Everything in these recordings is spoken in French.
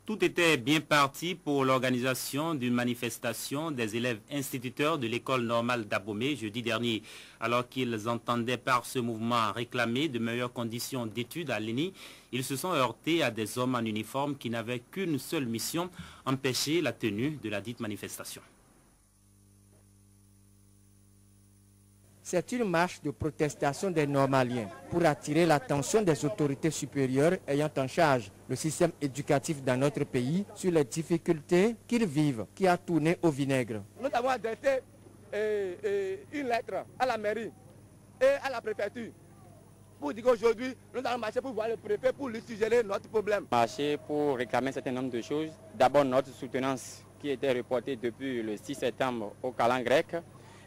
Tout était bien parti pour l'organisation d'une manifestation des élèves instituteurs de l'école normale d'Abomey jeudi dernier. Alors qu'ils entendaient par ce mouvement réclamer de meilleures conditions d'études à l'ENI, ils se sont heurtés à des hommes en uniforme qui n'avaient qu'une seule mission, empêcher la tenue de la dite manifestation. C'est une marche de protestation des normaliens pour attirer l'attention des autorités supérieures ayant en charge le système éducatif dans notre pays sur les difficultés qu'ils vivent, qui a tourné au vinaigre. Nous avons adressé une lettre à la mairie et à la préfecture pour dire qu'aujourd'hui, nous allons marcher pour voir le préfet pour lui suggérer notre problème. Marcher pour réclamer un certain nombre de choses. D'abord notre soutenance qui était reportée depuis le 6 septembre au calendrier grec.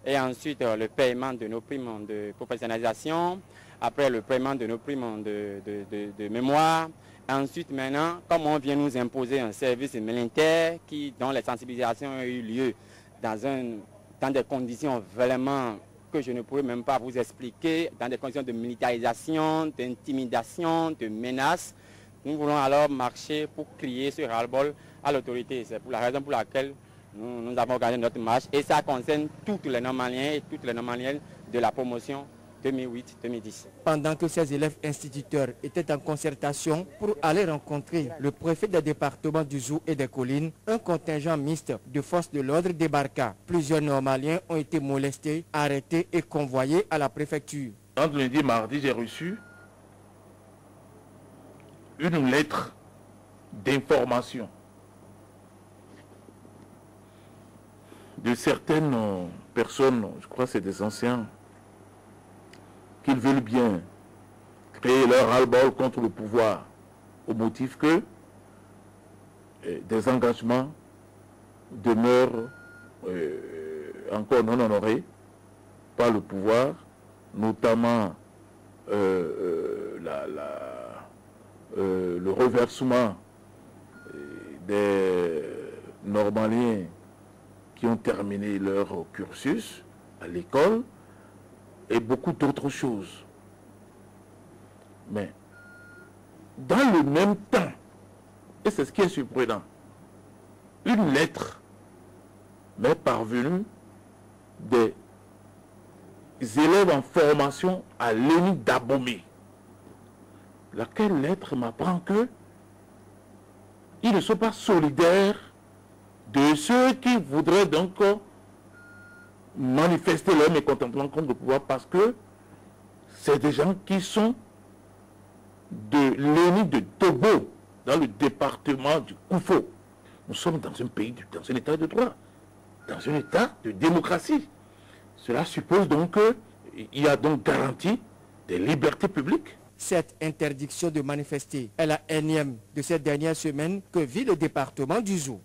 Et ensuite le paiement de nos primes de professionnalisation, après le paiement de nos primes de mémoire. Ensuite maintenant, comme on vient nous imposer un service militaire dont les sensibilisations ont eu lieu dans des conditions vraiment que je ne pourrais même pas vous expliquer, dans des conditions de militarisation, d'intimidation, de menaces, nous voulons alors marcher pour crier ce ras-le-bol à l'autorité. C'est pour la raison pour laquelle nous avons organisé notre marche et ça concerne tous les normaliens et toutes les normaliennes de la promotion 2008-2010. Pendant que ces élèves instituteurs étaient en concertation pour aller rencontrer le préfet des départements du Zou et des Collines, un contingent mixte de forces de l'ordre débarqua. Plusieurs normaliens ont été molestés, arrêtés et convoyés à la préfecture. Entre lundi et mardi, j'ai reçu une lettre d'information de certaines personnes, je crois que c'est des anciens, qu'ils veulent bien créer leur ras-le-bol contre le pouvoir, au motif que des engagements demeurent encore non honorés par le pouvoir, notamment le reversement des normaliens qui ont terminé leur cursus à l'école et beaucoup d'autres choses. Mais dans le même temps, et c'est ce qui est surprenant, une lettre m'est parvenue des élèves en formation à l'ENI d'Abomey, laquelle lettre m'apprend que ils ne sont pas solidaires de ceux qui voudraient donc manifester leur mécontentement contre le pouvoir parce que c'est des gens qui sont de l'ENI de Togo, dans le département du Koufo. Nous sommes dans un pays, dans un état de droit, dans un état de démocratie. Cela suppose donc qu'il y a donc garantie des libertés publiques. Cette interdiction de manifester est la énième de ces dernières semaines que vit le département du Zou.